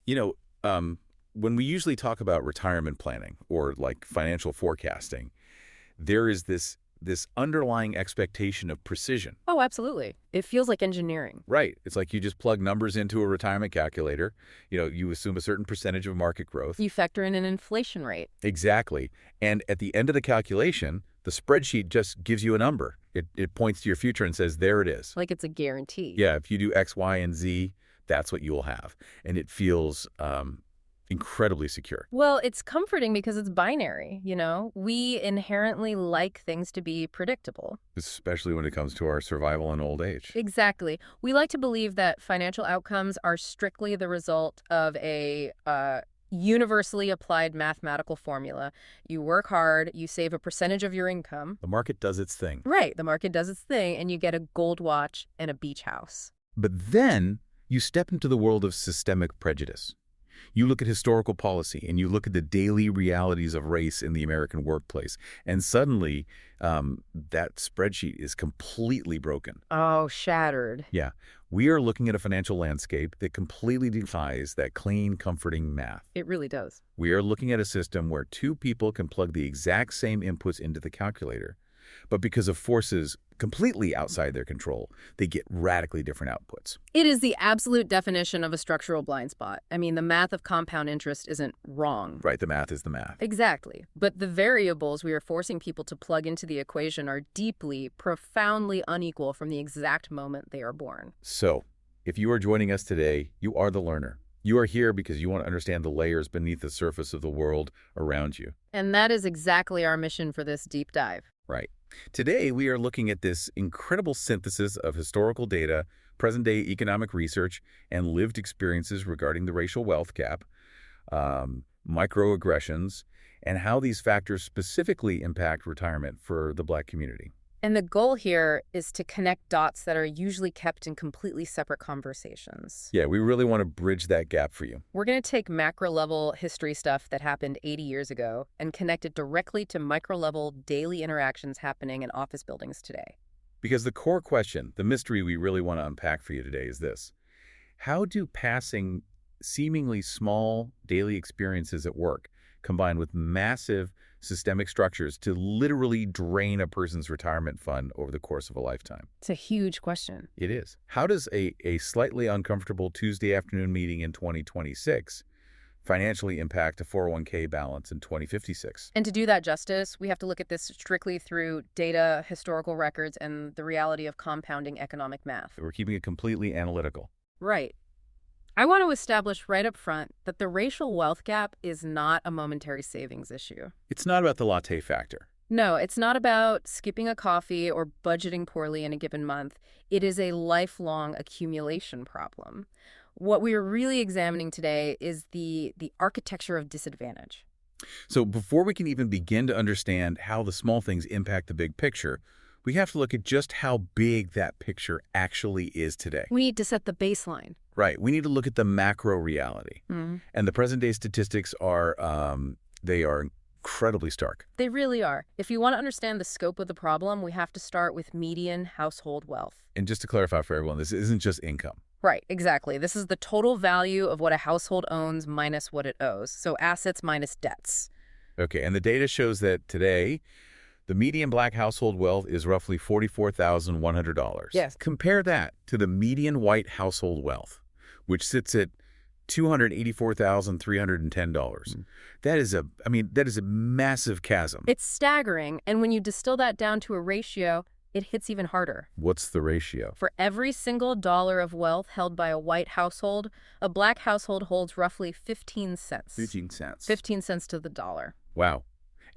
You know, when we usually talk about retirement planning or like financial forecasting, there is this underlying expectation of precision. Oh, absolutely. It feels like engineering. Right. It's like you just plug numbers into a retirement calculator. You assume a certain percentage of market growth. You factor in an inflation rate. Exactly. And at the end of the calculation, the spreadsheet just gives you a number. It points to your future and says, there it is. Like it's a guarantee. Yeah, if you do X, Y, and Z, that's what you will have. And it feels incredibly secure. Well, it's comforting because it's binary, you know? We inherently like things to be predictable. Especially when it comes to our survival in old age. Exactly. We like to believe that financial outcomes are strictly the result of a universally applied mathematical formula. You work hard, you save a percentage of your income. The market does its thing. Right, the market does its thing, and you get a gold watch and a beach house. But then you step into the world of systemic prejudice. You look at historical policy and you look at the daily realities of race in the American workplace, and suddenly that spreadsheet is completely broken. Oh, shattered. Yeah, we are looking at a financial landscape that completely defies that clean, comforting math. It really does. We are looking at a system where two people can plug the exact same inputs into the calculator, but because of forces completely outside their control, they get radically different outputs. It is the absolute definition of a structural blind spot. I mean, the math of compound interest isn't wrong. Right, the math is the math. Exactly. But the variables we are forcing people to plug into the equation are deeply, profoundly unequal from the exact moment they are born. So, if you are joining us today, you are the learner. You are here because you want to understand the layers beneath the surface of the world around you. And that is exactly our mission for this deep dive. Right. Today, we are looking at this incredible synthesis of historical data, present-day economic research, and lived experiences regarding the racial wealth gap, microaggressions, and how these factors specifically impact retirement for the Black community. And the goal here is to connect dots that are usually kept in completely separate conversations. Yeah, we really want to bridge that gap for you. We're going to take macro-level history stuff that happened 80 years ago and connect it directly to micro-level daily interactions happening in office buildings today. Because the core question, the mystery we really want to unpack for you today is this. How do passing seemingly small daily experiences at work combine with massive systemic structures to literally drain a person's retirement fund over the course of a lifetime? It's a huge question. It is. How does a slightly uncomfortable Tuesday afternoon meeting in 2026 financially impact a 401k balance in 2056? And to do that justice, we have to look at this strictly through data, historical records, and the reality of compounding economic math. We're keeping it completely analytical. Right. I want to establish right up front that the racial wealth gap is not a momentary savings issue. It's not about the latte factor. No, it's not about skipping a coffee or budgeting poorly in a given month. It is a lifelong accumulation problem. What we are really examining today is the architecture of disadvantage. So before we can even begin to understand how the small things impact the big picture, we have to look at just how big that picture actually is today. We need to set the baseline. Right. We need to look at the macro reality. And the present-day statistics are, they are incredibly stark. They really are. If you want to understand the scope of the problem, we have to start with median household wealth. And just to clarify for everyone, this isn't just income. Right, exactly. This is the total value of what a household owns minus what it owes. So assets minus debts. Okay, and the data shows that today, the median Black household wealth is roughly $44,100. Yes. Compare that to the median white household wealth, which sits at $284,310. That is a massive chasm. It's staggering, and when you distill that down to a ratio, it hits even harder. What's the ratio? For every single dollar of wealth held by a white household, a Black household holds roughly 15 cents. 15 cents. 15 cents to the dollar. Wow.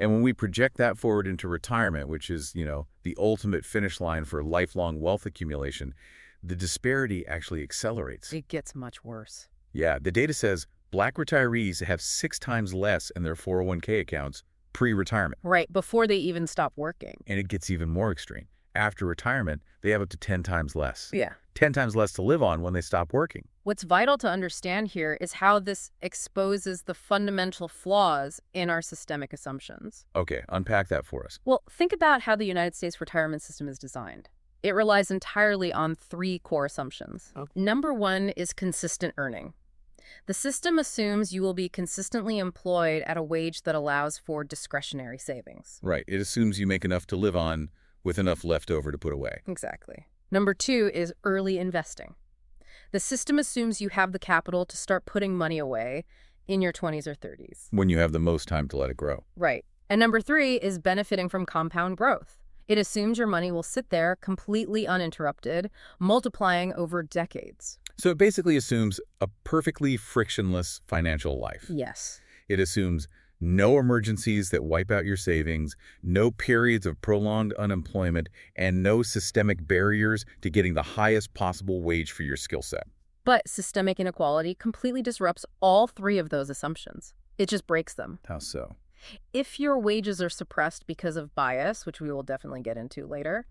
And when we project that forward into retirement, which is, the ultimate finish line for lifelong wealth accumulation, the disparity actually accelerates. It gets much worse. Yeah, the data says Black retirees have 6 times less in their 401k accounts pre-retirement. Right, before they even stop working. And it gets even more extreme. After retirement, they have up to 10 times less. Yeah. 10 times less to live on when they stop working. What's vital to understand here is how this exposes the fundamental flaws in our systemic assumptions. Okay, unpack that for us. Well, think about how the United States retirement system is designed. It relies entirely on 3 core assumptions. Okay. Number 1 is consistent earning. The system assumes you will be consistently employed at a wage that allows for discretionary savings. Right. It assumes you make enough to live on with enough left over to put away. Exactly. Number 2 is early investing. The system assumes you have the capital to start putting money away in your 20s or 30s. When you have the most time to let it grow. Right. And number 3 is benefiting from compound growth. It assumes your money will sit there completely uninterrupted, multiplying over decades. So it basically assumes a perfectly frictionless financial life. Yes. It assumes no emergencies that wipe out your savings, no periods of prolonged unemployment, and no systemic barriers to getting the highest possible wage for your skill set. But systemic inequality completely disrupts all 3 of those assumptions. It just breaks them. How so? If your wages are suppressed because of bias, which we will definitely get into later,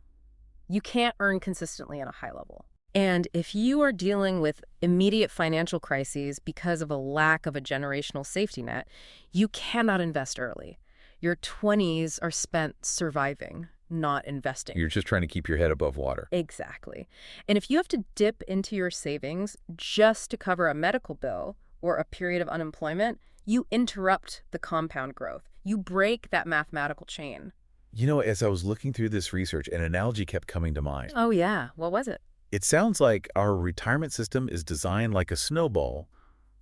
you can't earn consistently at a high level. And if you are dealing with immediate financial crises because of a lack of a generational safety net, you cannot invest early. Your 20s are spent surviving, not investing. You're just trying to keep your head above water. Exactly. And if you have to dip into your savings just to cover a medical bill or a period of unemployment, you interrupt the compound growth. You break that mathematical chain. You know, as I was looking through this research, an analogy kept coming to mind. Oh, yeah. What was it? It sounds like our retirement system is designed like a snowball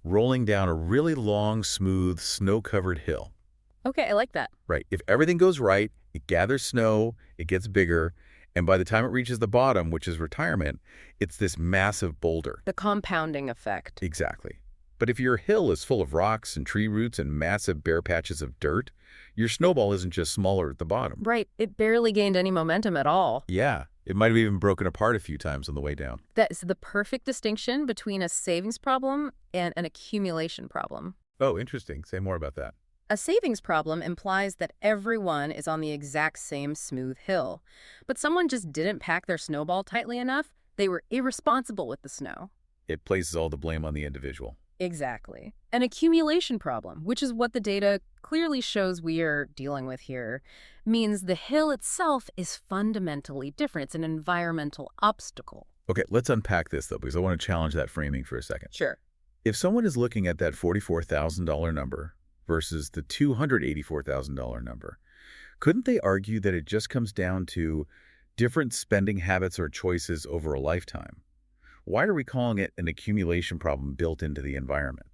rolling down a really long, smooth, snow-covered hill. Okay, I like that. Right. If everything goes right, it gathers snow, it gets bigger, and by the time it reaches the bottom, which is retirement, it's this massive boulder. The compounding effect. Exactly. But if your hill is full of rocks and tree roots and massive bare patches of dirt, your snowball isn't just smaller at the bottom. Right. It barely gained any momentum at all. Yeah. It might have even broken apart a few times on the way down. That's the perfect distinction between a savings problem and an accumulation problem. Oh, interesting. Say more about that. A savings problem implies that everyone is on the exact same smooth hill. But someone just didn't pack their snowball tightly enough. They were irresponsible with the snow. It places all the blame on the individual. Exactly. An accumulation problem, which is what the data clearly shows we are dealing with here, means the hill itself is fundamentally different. It's an environmental obstacle. Okay, let's unpack this, though, because I want to challenge that framing for a second. Sure. If someone is looking at that $44,000 number versus the $284,000 number, couldn't they argue that it just comes down to different spending habits or choices over a lifetime? Why are we calling it an accumulation problem built into the environment?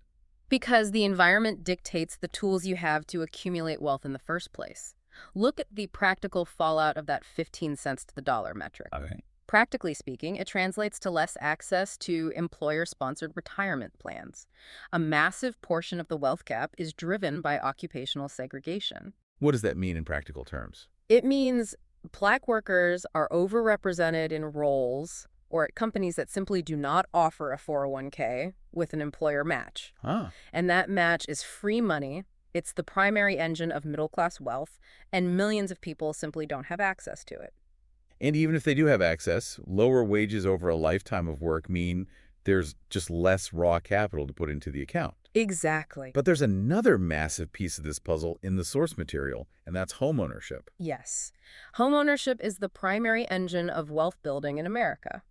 Because the environment dictates the tools you have to accumulate wealth in the first place. Look at the practical fallout of that 15 cents to the dollar metric. Okay. Practically speaking, it translates to less access to employer-sponsored retirement plans. A massive portion of the wealth gap is driven by occupational segregation. What does that mean in practical terms? It means Black workers are overrepresented in roles or at companies that simply do not offer a 401k with an employer match. And that match is free money. It's the primary engine of middle-class wealth, and millions of people simply don't have access to it. And even if they do have access, lower wages over a lifetime of work mean there's just less raw capital to put into the account. Exactly. But there's another massive piece of this puzzle in the source material, and that's homeownership. Yes. Homeownership is the primary engine of wealth building in America.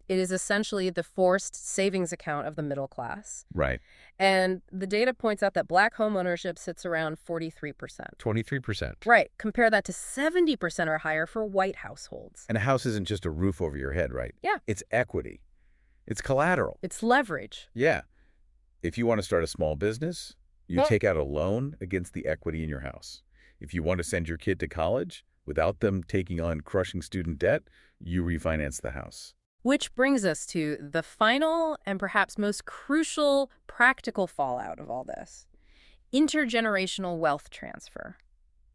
It is essentially the forced savings account of the middle class. Right. And the data points out that Black homeownership sits around 43%. 23%. Right. Compare that to 70% or higher for white households. And a house isn't just a roof over your head, right? Yeah. It's equity. It's collateral. It's leverage. Yeah. If you want to start a small business, you take out a loan against the equity in your house. If you want to send your kid to college without them taking on crushing student debt, you refinance the house. Which brings us to the final and perhaps most crucial practical fallout of all this. Intergenerational wealth transfer.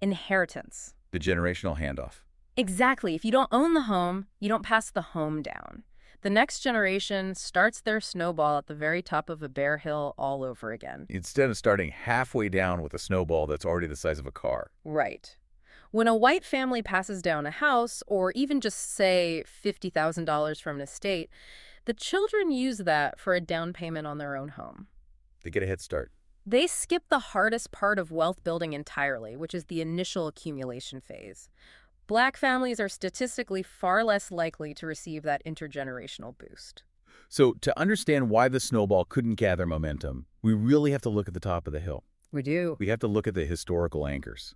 Inheritance. The generational handoff. Exactly. If you don't own the home, you don't pass the home down. The next generation starts their snowball at the very top of a bare hill all over again. Instead of starting halfway down with a snowball that's already the size of a car. Right. When a white family passes down a house, or even just, say, $50,000 from an estate, the children use that for a down payment on their own home. They get a head start. They skip the hardest part of wealth building entirely, which is the initial accumulation phase. Black families are statistically far less likely to receive that intergenerational boost. So to understand why the snowball couldn't gather momentum, we really have to look at the top of the hill. We do. We have to look at the historical anchors.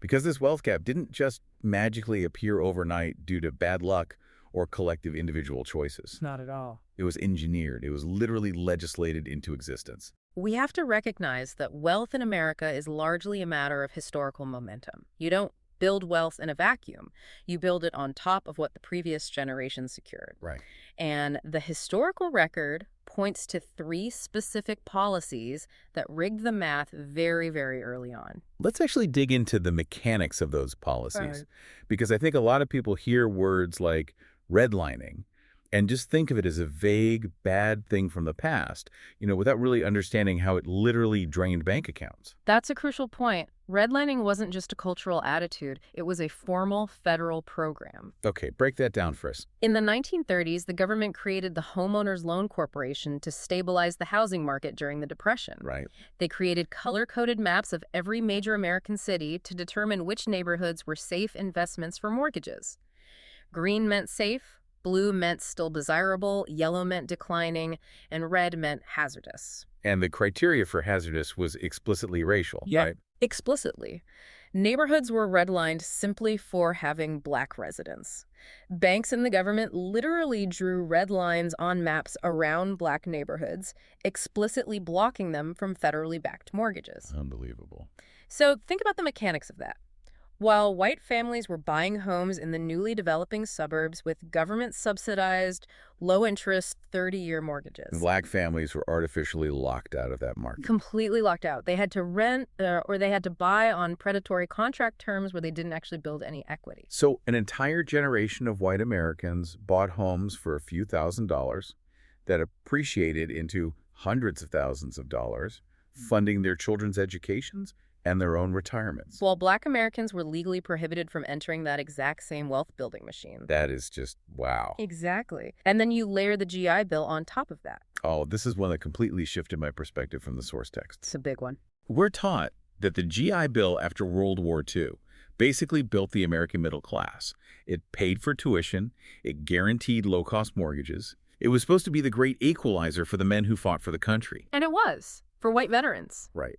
Because this wealth gap didn't just magically appear overnight due to bad luck or collective individual choices. Not at all. It was engineered. It was literally legislated into existence. We have to recognize that wealth in America is largely a matter of historical momentum. You don't build wealth in a vacuum. You build it on top of what the previous generation secured. Right. And the historical record points to 3 specific policies that rigged the math very, very early on. Let's actually dig into the mechanics of those policies. Right. Because I think a lot of people hear words like redlining and just think of it as a vague, bad thing from the past, without really understanding how it literally drained bank accounts. That's a crucial point. Redlining wasn't just a cultural attitude. It was a formal federal program. Okay, break that down for us. In the 1930s, the government created the Homeowners Loan Corporation to stabilize the housing market during the Depression. Right. They created color-coded maps of every major American city to determine which neighborhoods were safe investments for mortgages. Green meant safe, blue meant still desirable, yellow meant declining, and red meant hazardous. And the criteria for hazardous was explicitly racial, right? Explicitly. Neighborhoods were redlined simply for having Black residents. Banks and the government literally drew red lines on maps around Black neighborhoods, explicitly blocking them from federally backed mortgages. Unbelievable. So think about the mechanics of that. While white families were buying homes in the newly developing suburbs with government-subsidized, low-interest 30-year mortgages. Black families were artificially locked out of that market. Completely locked out. They had to rent or they had to buy on predatory contract terms where they didn't actually build any equity. So an entire generation of white Americans bought homes for a few $1,000s that appreciated into hundreds of thousands of dollars, funding their children's educations and their own retirements. While Black Americans were legally prohibited from entering that exact same wealth-building machine. That is just wow. Exactly. And then you layer the GI Bill on top of that. Oh, this is one that completely shifted my perspective from the source text. It's a big one. We're taught that the GI Bill after World War II basically built the American middle class. It paid for tuition. It guaranteed low-cost mortgages. It was supposed to be the great equalizer for the men who fought for the country. And it was, for white veterans. Right.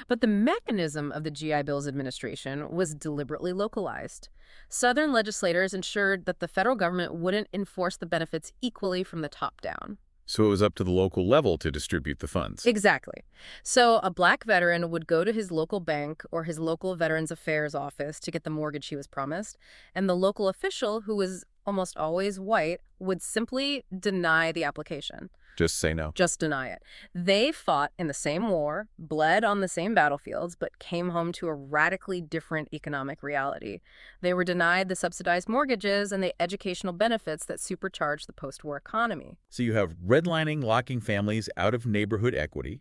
But the mechanism of the GI Bill's administration was deliberately localized. Southern legislators ensured that the federal government wouldn't enforce the benefits equally from the top down. So it was up to the local level to distribute the funds. Exactly. So a Black veteran would go to his local bank or his local Veterans Affairs office to get the mortgage he was promised, and the local official, who was almost always white, would simply deny the application. Just say no. Just deny it. They fought in the same war, bled on the same battlefields, but came home to a radically different economic reality. They were denied the subsidized mortgages and the educational benefits that supercharged the post-war economy. So you have redlining locking families out of neighborhood equity.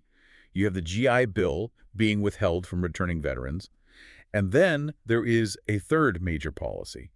You have the GI Bill being withheld from returning veterans. And then there is a third major policy.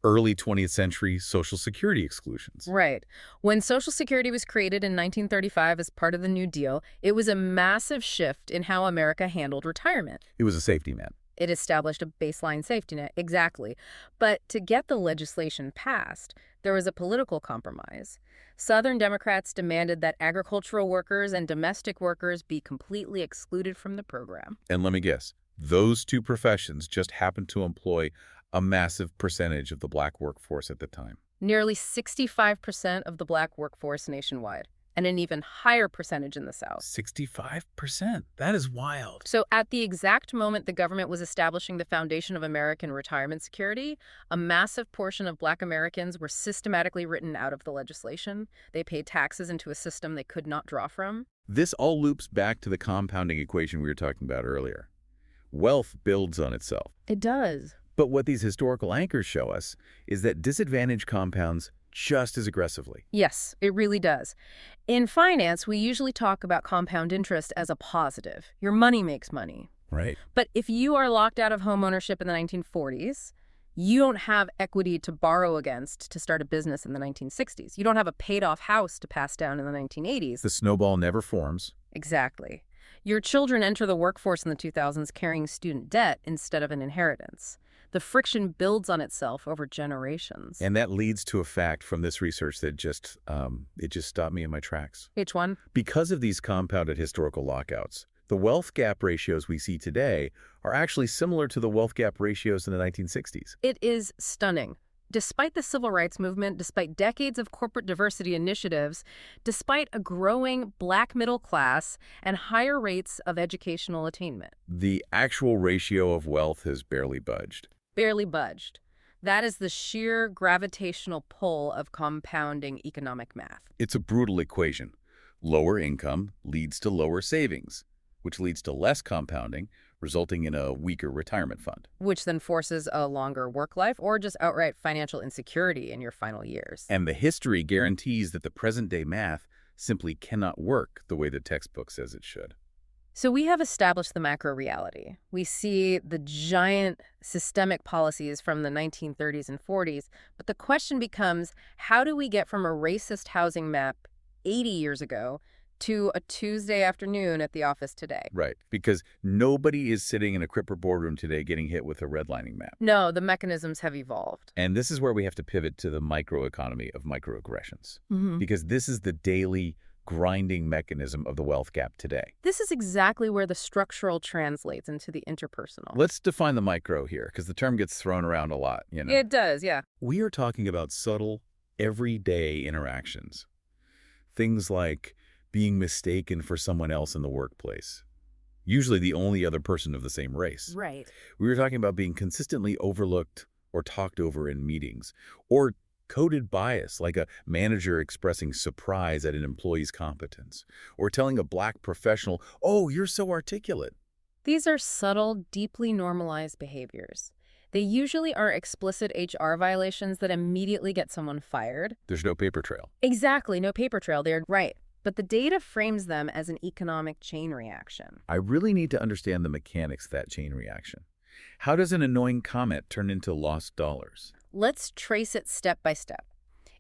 Early 20th century Social Security exclusions. Right. When Social Security was created in 1935 as part of the New Deal, it was a massive shift in how America handled retirement. It was a safety net. It established a baseline safety net, exactly. But to get the legislation passed, there was a political compromise. Southern Democrats demanded that agricultural workers and domestic workers be completely excluded from the program. And let me guess, those two professions just happened to employ a massive percentage of the Black workforce at the time. Nearly 65% of the Black workforce nationwide, and an even higher percentage in the South. 65%? That is wild. So at the exact moment the government was establishing the foundation of American retirement security, a massive portion of Black Americans were systematically written out of the legislation. They paid taxes into a system they could not draw from. This all loops back to the compounding equation we were talking about earlier. Wealth builds on itself. It does. But what these historical anchors show us is that disadvantage compounds just as aggressively. Yes, it really does. In finance, we usually talk about compound interest as a positive. Your money makes money. Right. But if you are locked out of homeownership in the 1940s, you don't have equity to borrow against to start a business in the 1960s. You don't have a paid-off house to pass down in the 1980s. The snowball never forms. Exactly. Your children enter the workforce in the 2000s carrying student debt instead of an inheritance. The friction builds on itself over generations. And that leads to a fact from this research that it just stopped me in my tracks. Which one? Because of these compounded historical lockouts, the wealth gap ratios we see today are actually similar to the wealth gap ratios in the 1960s. It is stunning. Despite the civil rights movement, despite decades of corporate diversity initiatives, despite a growing black middle class and higher rates of educational attainment. The actual ratio of wealth has barely budged. Barely budged. That is the sheer gravitational pull of compounding economic math. It's a brutal equation. Lower income leads to lower savings, which leads to less compounding, resulting in a weaker retirement fund. Which then forces a longer work life or just outright financial insecurity in your final years. And the history guarantees that the present-day math simply cannot work the way the textbook says it should. So we have established the macro reality. We see the giant systemic policies from the 1930s and 40s, but the question becomes, how do we get from a racist housing map 80 years ago to a Tuesday afternoon at the office today? Right, because nobody is sitting in a Cripper boardroom today getting hit with a redlining map. No, the mechanisms have evolved. And this is where we have to pivot to the microeconomy of microaggressions, Mm-hmm. because this is the daily grinding mechanism of the wealth gap today. This is exactly where the structural translates into the interpersonal. Let's define the micro here, because the term gets thrown around a lot, you know. It does, yeah. We are talking about subtle, everyday interactions. Things like being mistaken for someone else in the workplace, usually the only other person of the same race. Right. We were talking about being consistently overlooked or talked over in meetings, or coded bias, like a manager expressing surprise at an employee's competence, or telling a black professional, "Oh, you're so articulate." These are subtle, deeply normalized behaviors. They usually are explicit HR violations that immediately get someone fired. There's no paper trail. Exactly, no paper trail, they're right. But the data frames them as an economic chain reaction. I really need to understand the mechanics of that chain reaction. How does an annoying comment turn into lost dollars? Let's trace it step by step.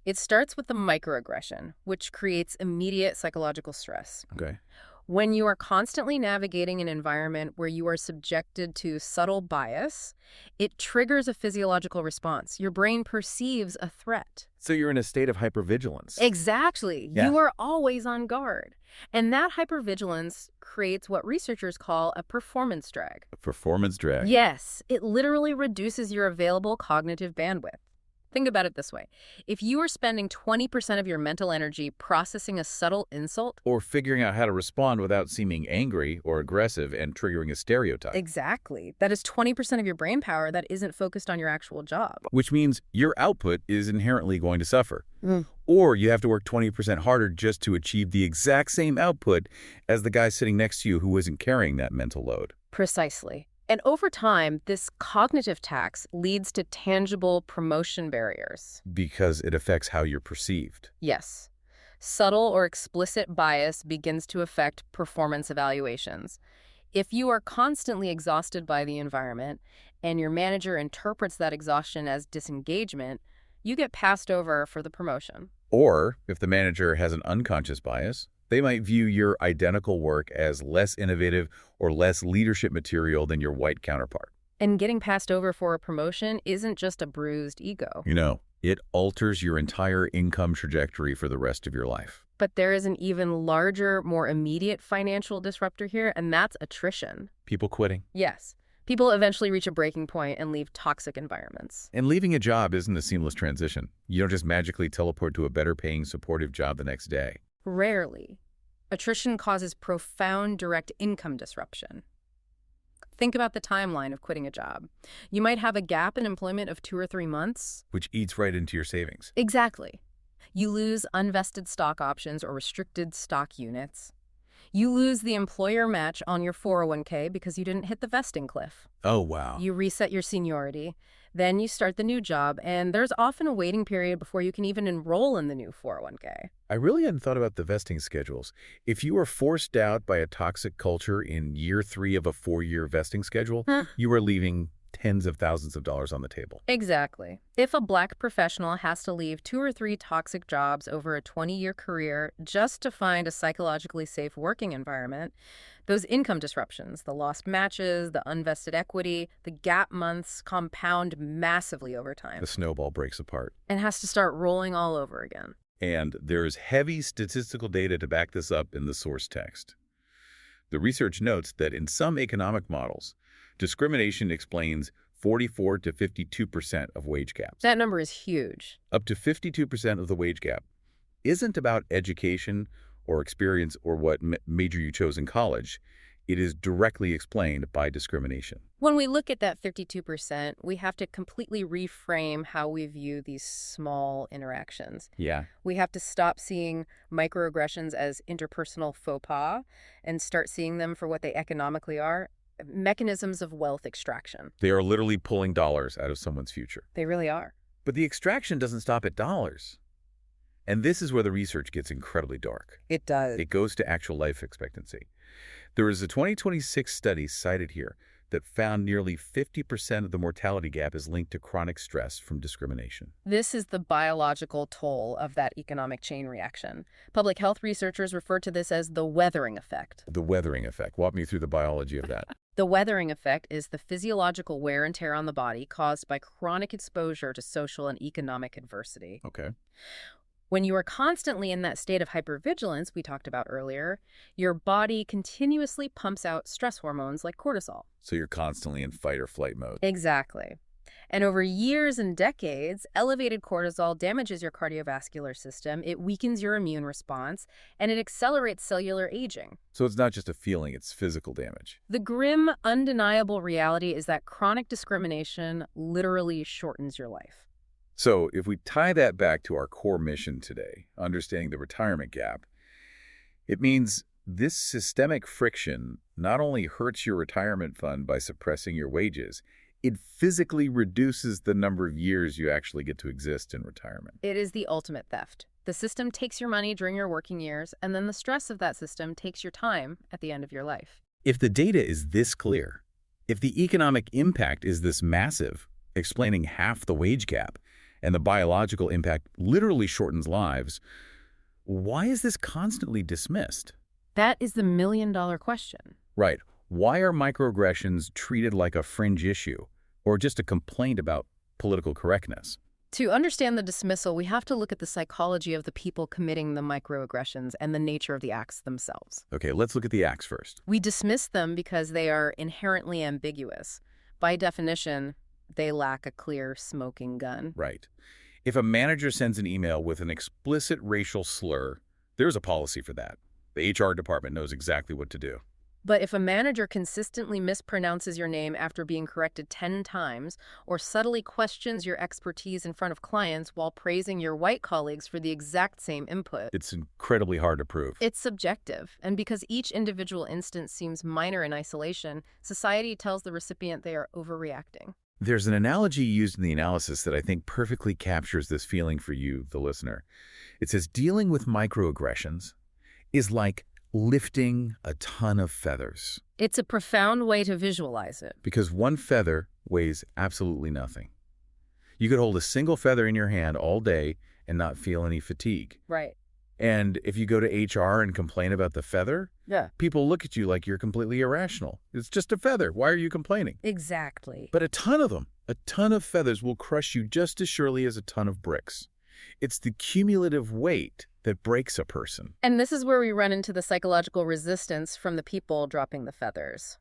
It starts with the microaggression, which creates immediate psychological stress. Okay. When you are constantly navigating an environment where you are subjected to subtle bias, it triggers a physiological response. Your brain perceives a threat. So you're in a state of hypervigilance. Exactly. Yeah. You are always on guard. And that hypervigilance creates what researchers call a performance drag. A performance drag. Yes, it literally reduces your available cognitive bandwidth. Think about it this way. If you are spending 20% of your mental energy processing a subtle insult, Or figuring out how to respond without seeming angry or aggressive and triggering a stereotype. exactly, that is 20% of your brain power that isn't focused on your actual job. Which means your output is inherently going to suffer. Mm. Or you have to work 20% harder just to achieve the exact same output as the guy sitting next to you who isn't carrying that mental load. Precisely. And over time, this cognitive tax leads to tangible promotion barriers. Because it affects how you're perceived. Yes. Subtle or explicit bias begins to affect performance evaluations. If you are constantly exhausted by the environment and your manager interprets that exhaustion as disengagement, you get passed over for the promotion. Or, if the manager has an unconscious bias, they might view your identical work as less innovative or less leadership material than your white counterpart. And getting passed over for a promotion isn't just a bruised ego. You know, it alters your entire income trajectory for the rest of your life. But there is an even larger, more immediate financial disruptor here, and that's attrition. People quitting. Yes. People eventually reach a breaking point and leave toxic environments. And leaving a job isn't a seamless transition. You don't just magically teleport to a better paying, supportive job the next day. Rarely. Attrition causes profound direct income disruption. Think about the timeline of quitting a job. You might have a gap in employment of 2 or 3 months. Which eats right into your savings. Exactly. You lose unvested stock options or restricted stock units. You lose the employer match on your 401k because you didn't hit the vesting cliff. Oh, wow. You reset your seniority. Then you start the new job, and there's often a waiting period before you can even enroll in the new 401k. I really hadn't thought about the vesting schedules. If you were forced out by a toxic culture in year 3 of a 4-year vesting schedule, you were leaving tens of thousands of dollars on the table. Exactly. If a Black professional has to leave 2 or 3 toxic jobs over a 20-year career just to find a psychologically safe working environment, those income disruptions, the lost matches, the unvested equity, the gap months compound massively over time The snowball breaks apart. and has to start rolling all over again. And there's heavy statistical data to back this up in the source text. The research notes that in some economic models, discrimination explains 44 to 52% of wage gaps. That number is huge. Up to 52% of the wage gap isn't about education or experience or what major you chose in college. It is directly explained by discrimination. When we look at that 52%, we have to completely reframe how we view these small interactions. Yeah. We have to stop seeing microaggressions as interpersonal faux pas and start seeing them for what they economically are, mechanisms of wealth extraction. They are literally pulling dollars out of someone's future. They really are. But the extraction doesn't stop at dollars. And this is where the research gets incredibly dark. It does. It goes to actual life expectancy. There is a 2026 study cited here that found nearly 50% of the mortality gap is linked to chronic stress from discrimination. This is the biological toll of that economic chain reaction. Public health researchers refer to this as the weathering effect. The weathering effect. Walk me through the biology of that. The weathering effect is the physiological wear and tear on the body caused by chronic exposure to social and economic adversity. Okay. When you are constantly in that state of hypervigilance we talked about earlier, your body continuously pumps out stress hormones like cortisol. So you're constantly in fight or flight mode. Exactly. And over years and decades, elevated cortisol damages your cardiovascular system, it weakens your immune response, and it accelerates cellular aging. So it's not just a feeling, it's physical damage. The grim, undeniable reality is that chronic discrimination literally shortens your life. So if we tie that back to our core mission today, understanding the retirement gap, it means this systemic friction not only hurts your retirement fund by suppressing your wages, it physically reduces the number of years you actually get to exist in retirement. It is the ultimate theft. The system takes your money during your working years, and then the stress of that system takes your time at the end of your life. If the data is this clear, if the economic impact is this massive, explaining half the wage gap, and the biological impact literally shortens lives, why is this constantly dismissed? That is the million-dollar question. Right. Why are microaggressions treated like a fringe issue or just a complaint about political correctness? To understand the dismissal, we have to look at the psychology of the people committing the microaggressions and the nature of the acts themselves. Okay, let's look at the acts first. We dismiss them because they are inherently ambiguous. By definition, they lack a clear smoking gun. Right. If a manager sends an email with an explicit racial slur, there's a policy for that. The HR department knows exactly what to do. But if a manager consistently mispronounces your name after being corrected 10 times, or subtly questions your expertise in front of clients while praising your white colleagues for the exact same input, It's incredibly hard to prove. it's subjective. And because each individual instance seems minor in isolation, society tells the recipient they are overreacting. There's an analogy used in the analysis that I think perfectly captures this feeling for you, the listener. It says dealing with microaggressions is like lifting a ton of feathers, It's a profound way to visualize it. because one feather weighs absolutely nothing. You could hold a single feather in your hand all day and not feel any fatigue. Right. And if you go to HR and complain about the feather, Yeah. people look at you like you're completely irrational. It's just a feather. Why are you complaining? Exactly. But a ton of them, a ton of feathers will crush you just as surely as a ton of bricks. It's the cumulative weight that breaks a person. And this is where we run into the psychological resistance from the people dropping the feathers.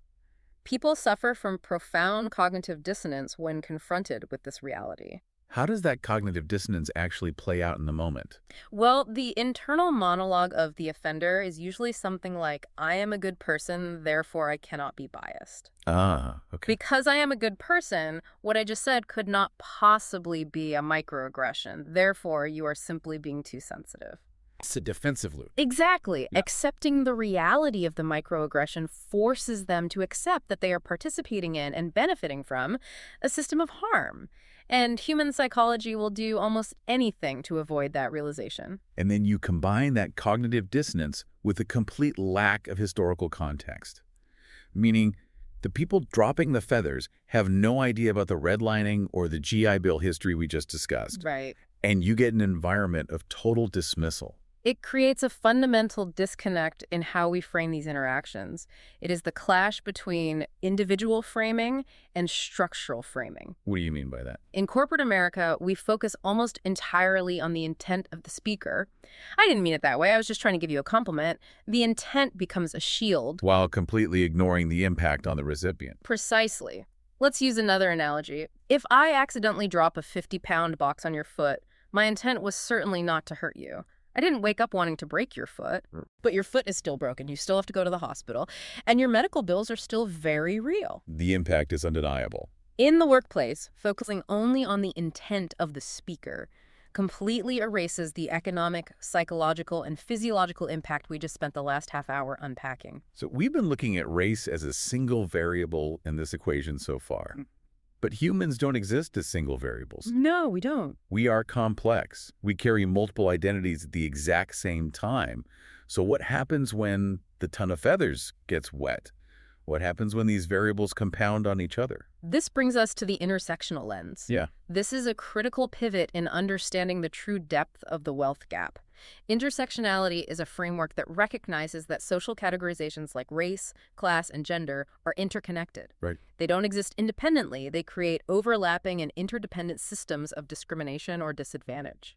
People suffer from profound cognitive dissonance when confronted with this reality. How does that cognitive dissonance actually play out in the moment? Well, the internal monologue of the offender is usually something like, I am a good person, therefore I cannot be biased. Ah, okay. Because I am a good person, what I just said could not possibly be a microaggression. Therefore, you are simply being too sensitive. It's a defensive loop. Exactly. Yeah. Accepting the reality of the microaggression forces them to accept that they are participating in and benefiting from a system of harm. And human psychology will do almost anything to avoid that realization. And then you combine that cognitive dissonance with a complete lack of historical context. Meaning, The people dropping the feathers have no idea about the redlining or the GI Bill history we just discussed. Right. And you get an environment of total dismissal. It creates a fundamental disconnect in how we frame these interactions. It is the clash between individual framing and structural framing. What do you mean by that? In corporate America, we focus almost entirely on the intent of the speaker. I didn't mean it that way. I was just trying to give you a compliment. The intent becomes a shield. While completely ignoring the impact on the recipient. Precisely. Let's use another analogy. If I accidentally drop a 50-pound box on your foot, my intent was certainly not to hurt you. I didn't wake up wanting to break your foot, but your foot is still broken. You still have to go to the hospital, and your medical bills are still very real. The impact is undeniable. In the workplace, focusing only on the intent of the speaker completely erases the economic, psychological, and physiological impact we just spent the last half hour unpacking. So we've been looking at race as a single variable in this equation so far. But humans don't exist as single variables. No, we don't. We are complex. We carry multiple identities at the exact same time. So what happens when the ton of feathers gets wet? What happens when these variables compound on each other? This brings us to the intersectional lens. Yeah. This is a critical pivot in understanding the true depth of the wealth gap. Intersectionality is a framework that recognizes that social categorizations like race, class, and gender are interconnected. Right. They don't exist independently. They create overlapping and interdependent systems of discrimination or disadvantage.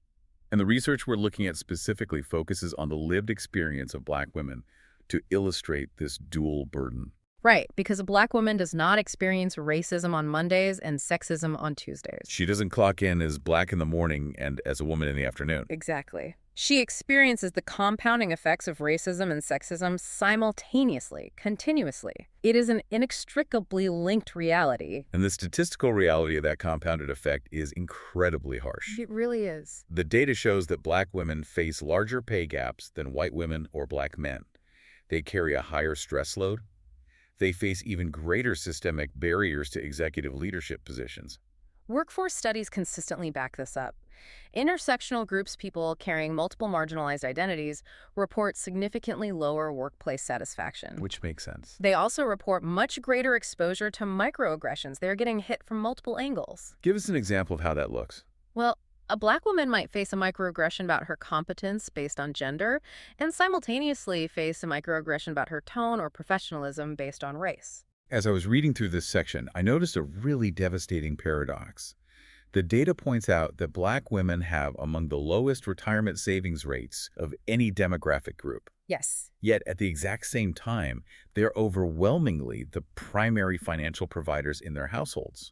And the research we're looking at specifically focuses on the lived experience of Black women to illustrate this dual burden. Right, because a Black woman does not experience racism on Mondays and sexism on Tuesdays. She doesn't clock in as Black in the morning and as a woman in the afternoon. Exactly. She experiences the compounding effects of racism and sexism simultaneously, continuously. It is an inextricably linked reality. And the statistical reality of that compounded effect is incredibly harsh. It really is. The data shows that Black women face larger pay gaps than white women or Black men. They carry a higher stress load. They face even greater systemic barriers to executive leadership positions. Workforce studies consistently back this up. Intersectional groups, people carrying multiple marginalized identities, report significantly lower workplace satisfaction. Which makes sense. They also report much greater exposure to microaggressions. They're getting hit from multiple angles. Give us an example of how that looks. Well, a Black woman might face a microaggression about her competence based on gender, and simultaneously face a microaggression about her tone or professionalism based on race. As I was reading through this section, I noticed a really devastating paradox. The data points out that Black women have among the lowest retirement savings rates of any demographic group. Yes. Yet at the exact same time, they're overwhelmingly the primary financial providers in their households.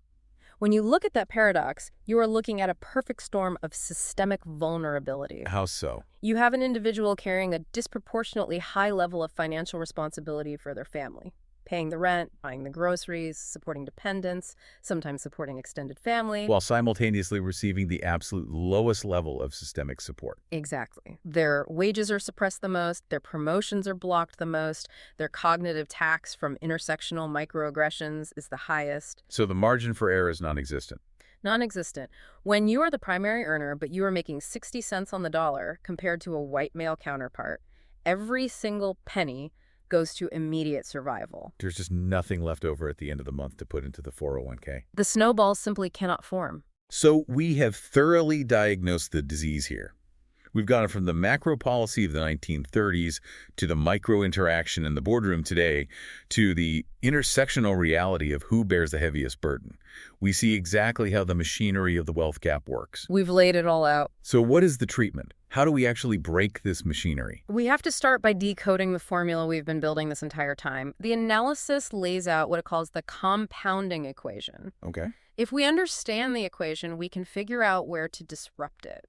When you look at that paradox, you are looking at a perfect storm of systemic vulnerability. How so? You have an individual carrying a disproportionately high level of financial responsibility for their family. Paying the rent, buying the groceries, supporting dependents, sometimes supporting extended family. While simultaneously receiving the absolute lowest level of systemic support. Exactly. Their wages are suppressed the most, their promotions are blocked the most, their cognitive tax from intersectional microaggressions is the highest. So the margin for error is non-existent. Non-existent. When you are the primary earner, but you are making 60 cents on the dollar compared to a white male counterpart, every single penny goes to immediate survival. There's just nothing left over at the end of the month to put into the 401k. The snowball simply cannot form. So we have thoroughly diagnosed the disease here. We've gone from the macro policy of the 1930s to the micro interaction in the boardroom today to the intersectional reality of who bears the heaviest burden. We see exactly how the machinery of the wealth gap works. We've laid it all out. So what is the treatment? How do we actually break this machinery? We have to start by decoding the formula we've been building this entire time. The analysis lays out what it calls the compounding equation. Okay. If we understand the equation, we can figure out where to disrupt it.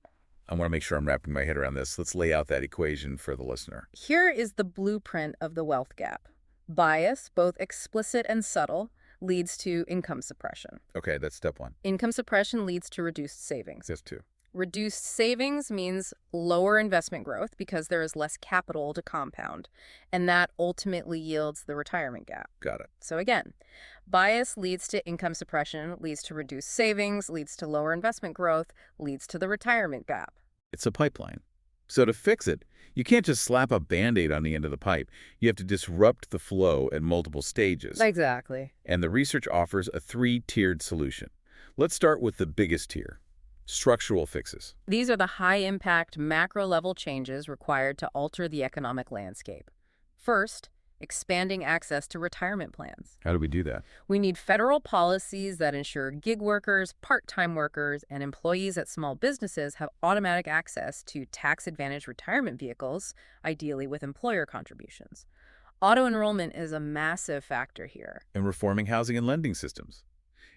I want to make sure I'm wrapping my head around this. Let's lay out that equation for the listener. Here is the blueprint of the wealth gap. Bias, both explicit and subtle, leads to income suppression. Okay, that's step one. Income suppression leads to reduced savings. Step two. Reduced savings means lower investment growth because there is less capital to compound, and that ultimately yields the retirement gap. Got it. So again, bias leads to income suppression, leads to reduced savings, leads to lower investment growth, leads to the retirement gap. It's a pipeline. So to fix it, you can't just slap a Band-Aid on the end of the pipe. You have to disrupt the flow at multiple stages. Exactly. And the research offers a three-tiered solution. Let's start with the biggest tier, structural fixes. These are the high-impact macro-level changes required to alter the economic landscape. First, expanding access to retirement plans. How do we do that? We need federal policies that ensure gig workers, part-time workers, and employees at small businesses have automatic access to tax-advantaged retirement vehicles, ideally with employer contributions. Auto-enrollment is a massive factor here. And reforming housing and lending systems.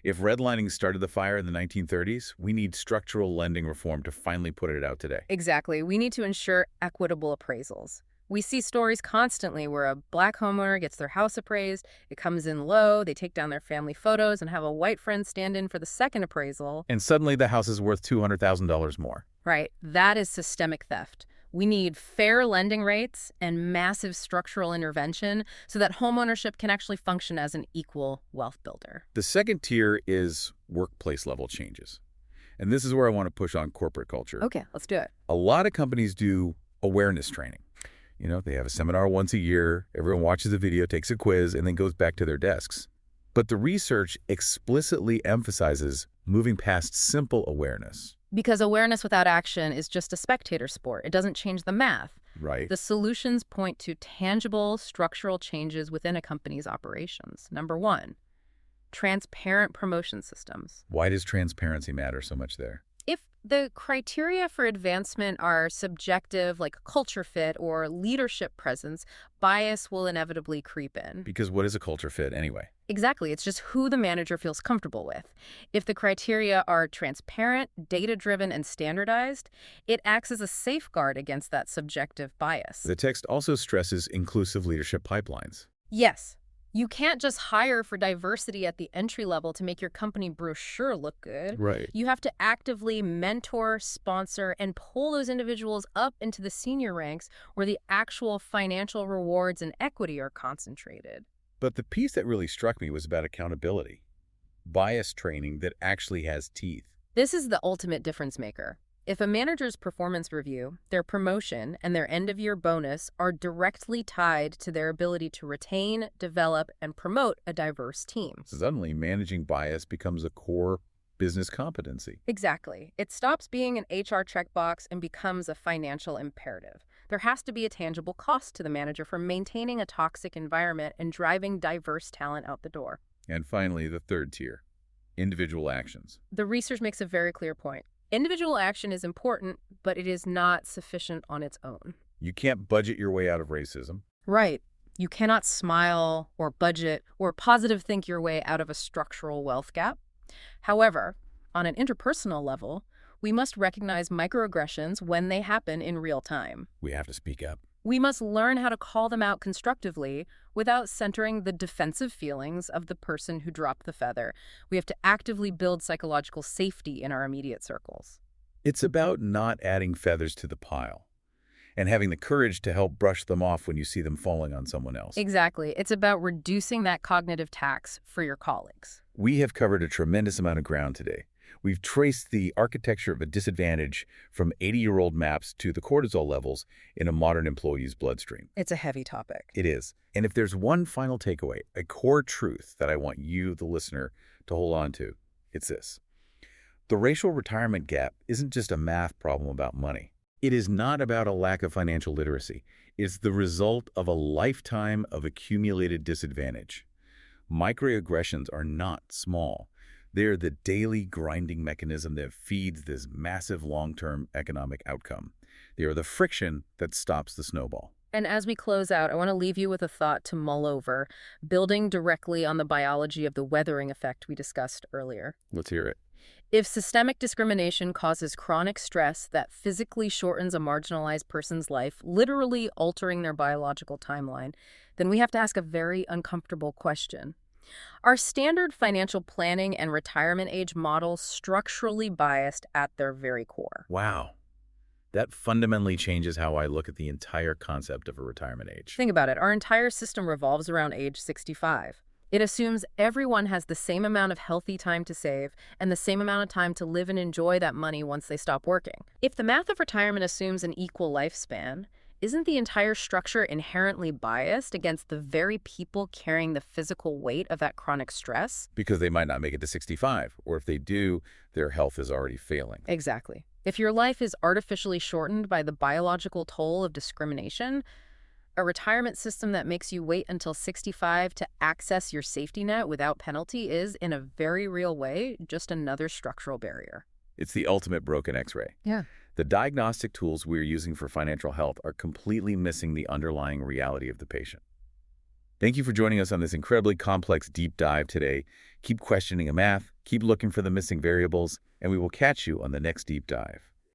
If redlining started the fire in the 1930s, we need structural lending reform to finally put it out today. Exactly. We need to ensure equitable appraisals. We see stories constantly where a Black homeowner gets their house appraised, it comes in low, they take down their family photos and have a white friend stand in for the second appraisal. And suddenly the house is worth $200,000 more. Right. That is systemic theft. We need fair lending rates and massive structural intervention so that homeownership can actually function as an equal wealth builder. The second tier is workplace-level changes. And this is where I want to push on corporate culture. Okay, let's do it. A lot of companies do awareness training. You know, they have a seminar once a year, everyone watches a video, takes a quiz, and then goes back to their desks. But the research explicitly emphasizes moving past simple awareness. Because awareness without action is just a spectator sport. It doesn't change the math. Right. The solutions point to tangible structural changes within a company's operations. Number one, transparent promotion systems. Why does transparency matter so much there? If the criteria for advancement are subjective, like culture fit or leadership presence, bias will inevitably creep in. Because what is a culture fit anyway? Exactly. It's just who the manager feels comfortable with. If the criteria are transparent, data-driven, and standardized, it acts as a safeguard against that subjective bias. The text also stresses inclusive leadership pipelines. Yes. You can't just hire for diversity at the entry level to make your company brochure look good. Right. You have to actively mentor, sponsor, and pull those individuals up into the senior ranks where the actual financial rewards and equity are concentrated. But the piece that really struck me was about accountability. Bias training that actually has teeth. This is the ultimate difference maker. If a manager's performance review, their promotion, and their end-of-year bonus are directly tied to their ability to retain, develop, and promote a diverse team. Suddenly, managing bias becomes a core business competency. Exactly. It stops being an HR checkbox and becomes a financial imperative. There has to be a tangible cost to the manager for maintaining a toxic environment and driving diverse talent out the door. And finally, the third tier, individual actions. The research makes a very clear point. Individual action is important, but it is not sufficient on its own. You can't budget your way out of racism. Right. You cannot smile or budget or positive think your way out of a structural wealth gap. However, on an interpersonal level, we must recognize microaggressions when they happen in real time. We have to speak up. We must learn how to call them out constructively without centering the defensive feelings of the person who dropped the feather. We have to actively build psychological safety in our immediate circles. It's about not adding feathers to the pile and having the courage to help brush them off when you see them falling on someone else. Exactly. It's about reducing that cognitive tax for your colleagues. We have covered a tremendous amount of ground today. We've traced the architecture of a disadvantage from 80-year-old maps to the cortisol levels in a modern employee's bloodstream. It's a heavy topic. It is. And if there's one final takeaway, a core truth that I want you, the listener, to hold on to, it's this. The racial retirement gap isn't just a math problem about money. It is not about a lack of financial literacy. It's the result of a lifetime of accumulated disadvantage. Microaggressions are not small. They're the daily grinding mechanism that feeds this massive long-term economic outcome. They are the friction that stops the snowball. And as we close out, I want to leave you with a thought to mull over, building directly on the biology of the weathering effect we discussed earlier. Let's hear it. If systemic discrimination causes chronic stress that physically shortens a marginalized person's life, literally altering their biological timeline, then we have to ask a very uncomfortable question. Are standard financial planning and retirement age models structurally biased at their very core? Wow. That fundamentally changes how I look at the entire concept of a retirement age. Think about it. Our entire system revolves around age 65. It assumes everyone has the same amount of healthy time to save and the same amount of time to live and enjoy that money once they stop working. If the math of retirement assumes an equal lifespan, isn't the entire structure inherently biased against the very people carrying the physical weight of that chronic stress? Because they might not make it to 65, or if they do, their health is already failing. Exactly. If your life is artificially shortened by the biological toll of discrimination, a retirement system that makes you wait until 65 to access your safety net without penalty is, in a very real way, just another structural barrier. It's the ultimate broken X-ray. Yeah. The diagnostic tools we're using for financial health are completely missing the underlying reality of the patient. Thank you for joining us on this incredibly complex deep dive today. Keep questioning the math, keep looking for the missing variables, and we will catch you on the next deep dive.